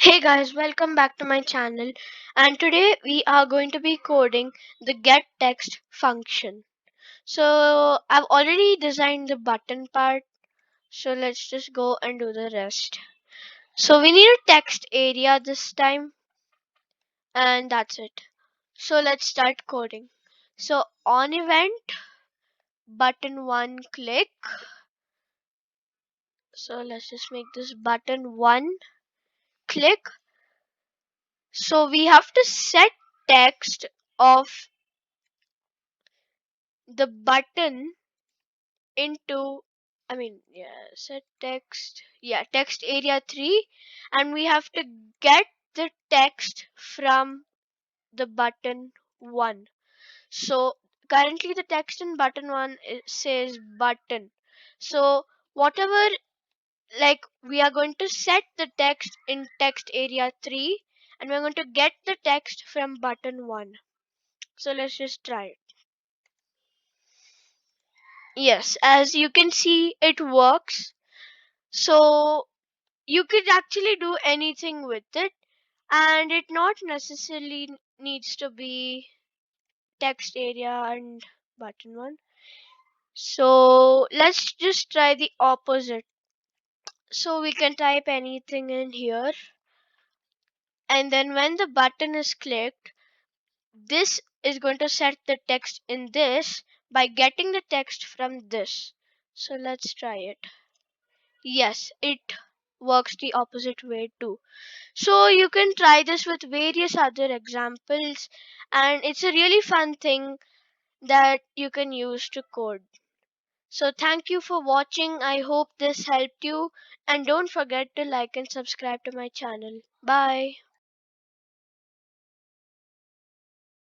Hey guys, welcome back to my channel, and today we are going to be coding the getText function. So I've already designed the button part, so let's just go and do the rest. So we need a text area this time, and that's it. So let's start coding. So on event, button 1 click. So let's just make this button 1 click. So we have to set text of the button into set text, text area 3, and we have to get the text from the button 1. So currently the text in button 1 says button. So whatever, we are going to set the text in text area 3, and we're going to get the text from button 1. So let's just try it. Yes, as you can see, it works. So you could actually do anything with it, and it not necessarily needs to be text area and button 1. So let's just try the opposite. So we can type anything in here, and then when the button is clicked, this is going to set the text in this by getting the text from this. So let's try it. Yes, it works the opposite way too. So you can try this with various other examples, and it's a really fun thing that you can use to code. So thank you for watching. I hope this helped you, and don't forget to like and subscribe to my channel. Bye.